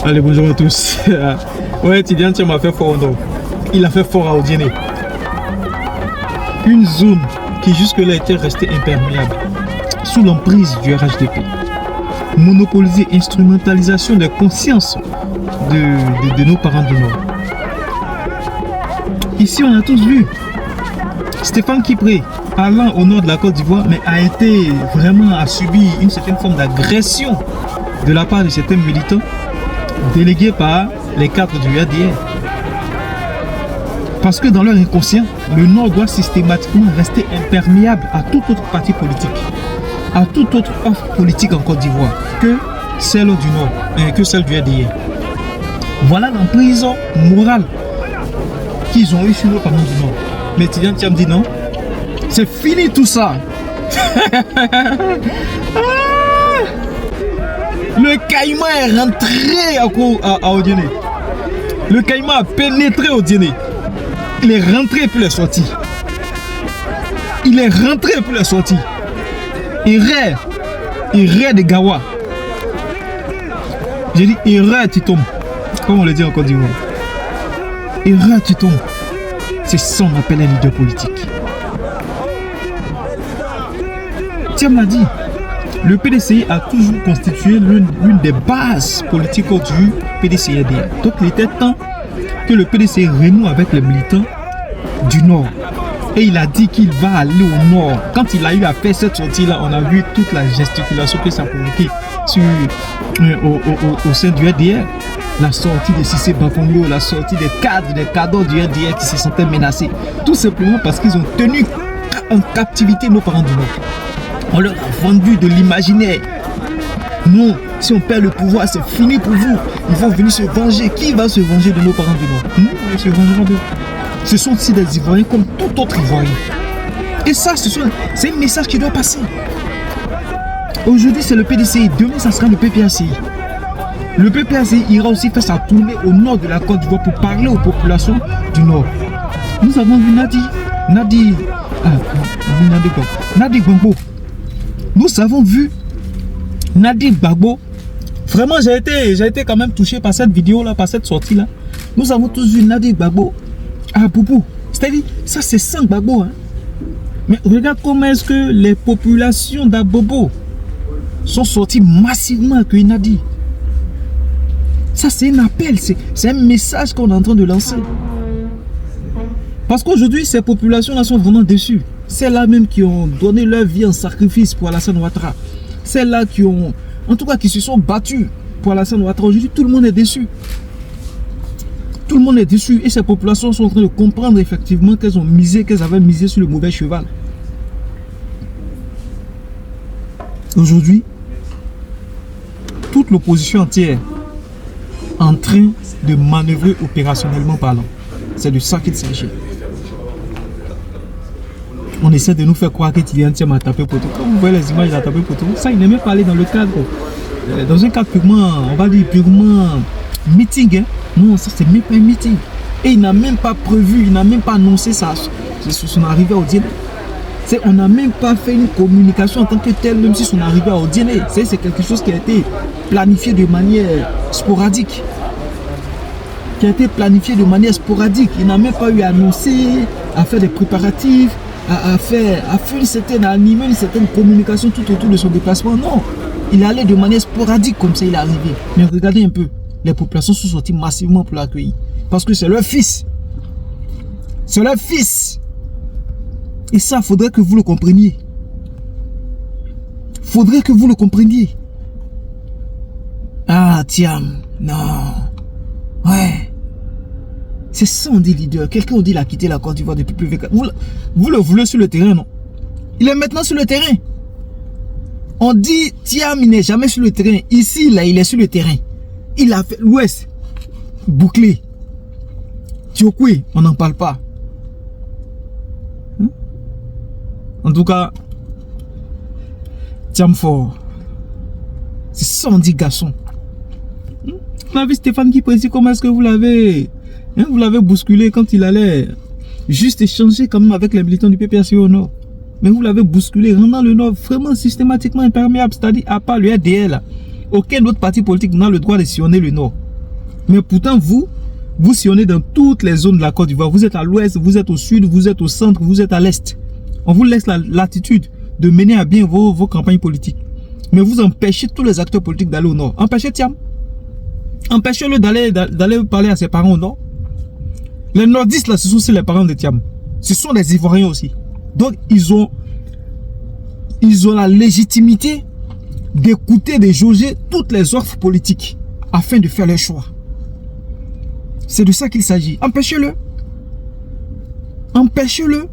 Allez, bonjour à tous. Ouais, Tidiane Thiam a fait fort, non? Il a fait fort à Odiéné. Une zone qui jusque-là était restée imperméable, sous l'emprise du RHDP. Monopolisée, instrumentalisation des consciences de nos parents du Nord. Ici, on a tous vu Stéphane Kipré allant au nord de la Côte d'Ivoire, mais a subi une certaine forme d'agression de la part de certains militants délégués par les cadres du RDR. Parce que dans leur inconscient, le Nord doit systématiquement rester imperméable à tout autre parti politique, à toute autre offre politique en Côte d'Ivoire que celle du Nord, que celle du RDR. Voilà l'emprise morale qu'ils ont eu sur nos parents du Nord. Mais Tidiane Thiam dit non, c'est fini tout ça. Le caïman est rentré à Odiéné. Le caïman a pénétré Odiéné. Il est rentré puis il est sorti. Il est rentré puis il est sorti. Il rêve de Gawa. J'ai dit erreur tu tombes. Comme on le dit en Côte d'Ivoire. Erreur tu tombes. C'est ça qu'on appelle un leader politique. Thiam l'a dit. Le PDCI a toujours constitué l'une des bases politiques du PDCI-RDR. Donc il était temps que le PDCI renoue avec les militants du Nord. Et il a dit qu'il va aller au Nord. Quand il a eu à faire cette sortie-là, on a vu toute la gesticulation que ça a provoqué au sein du RDR. La sortie de Cissé Bakongo, la sortie des cadres du RDR qui se sentaient menacés. Tout simplement parce qu'ils ont tenu en captivité nos parents du Nord. On leur a vendu de l'imaginaire. Non, si on perd le pouvoir, c'est fini pour vous. Ils vont venir se venger. Qui va se venger de nos parents du Nord? Nous, on se vengera d'eux. Ce sont aussi des Ivoiriens comme tout autre Ivoirien. Et ça, c'est un message qui doit passer. Aujourd'hui, c'est le PDCI. Demain, ça sera le PPACI. Le PPACI ira aussi faire sa tournée au nord de la Côte d'Ivoire pour parler aux populations du Nord. Nous avons vu Nadi Gbagbo. Nous avons vu Nadi Gbagbo. Vraiment, j'ai été quand même touché par cette vidéo-là, par cette sortie-là. Nous avons tous vu Nadi Gbagbo à Boubou. C'est-à-dire, ça c'est sans Gbagbo. Hein? Mais regarde comment est-ce que les populations d'Abobo sont sorties massivement accueillir Nadi. Ça c'est un appel, c'est un message qu'on est en train de lancer. Parce qu'aujourd'hui, ces populations-là sont vraiment déçues. Celles-là même qui ont donné leur vie en sacrifice pour Alassane Ouattara. Celles-là qui ont, en tout cas, qui se sont battues pour Alassane Ouattara. Aujourd'hui, tout le monde est déçu. Tout le monde est déçu. Et ces populations sont en train de comprendre effectivement qu'elles avaient misé sur le mauvais cheval. Aujourd'hui, toute l'opposition entière est en train de manœuvrer opérationnellement parlant. C'est de ça qu'il s'agit. On essaie de nous faire croire que Tidiane Thiam a tapé poteau. Quand vous voyez les images, il a tapé poteau. Ça, il n'est même pas allé dans le cadre. Dans un cadre purement, on va dire purement meeting. Hein. Non, ça, c'est même pas un meeting. Et il n'a même pas prévu, il n'a même pas annoncé ça, son arrivée au dîner. On n'a même pas fait une communication en tant que telle, même si son arrivée au dîner. C'est quelque chose qui a été planifié de manière sporadique. Il n'a même pas eu à annoncer, à faire des préparatifs, à animer une certaine communication tout autour de son déplacement. Non, il allait de manière sporadique comme ça, il est arrivé. Mais regardez un peu, les populations sont sorties massivement pour l'accueillir. Parce que c'est leur fils. C'est leur fils. Et ça, il faudrait que vous le compreniez. Ah, Thiam, non. Ouais. C'est ça on dit leader. Quelqu'un on dit il a quitté la Côte d'Ivoire depuis plus de 24. Vous le voulez sur le terrain, non? Il est maintenant sur le terrain. On dit Thiam il n'est jamais sur le terrain. Ici, là, il est sur le terrain. Il a fait l'Ouest. Bouclé. Tiokwe, on n'en parle pas. En tout cas, Thiam fort. C'est ça on dit garçon. On a vu Stéphane qui précise comment est-ce que vous l'avez... vous l'avez bousculé quand il allait juste échanger quand même avec les militants du PPACI au Nord. Mais vous l'avez bousculé, rendant le Nord vraiment systématiquement imperméable. C'est-à-dire, à part le RDR, là, aucun autre parti politique n'a le droit de sillonner le Nord. Mais pourtant, vous sillonnez dans toutes les zones de la Côte d'Ivoire. Vous êtes à l'ouest, vous êtes au sud, vous êtes au centre, vous êtes à l'est. On vous laisse la latitude de mener à bien vos campagnes politiques. Mais vous empêchez tous les acteurs politiques d'aller au nord. Empêchez Thiam. Empêchez-le d'aller parler à ses parents au nord. Les nordistes, là, ce sont aussi les parents de Thiam. Ce sont des Ivoiriens aussi. Donc, ils ont la légitimité d'écouter, de jauger toutes les offres politiques afin de faire leur choix. C'est de ça qu'il s'agit. Empêchez-le. Empêchez-le.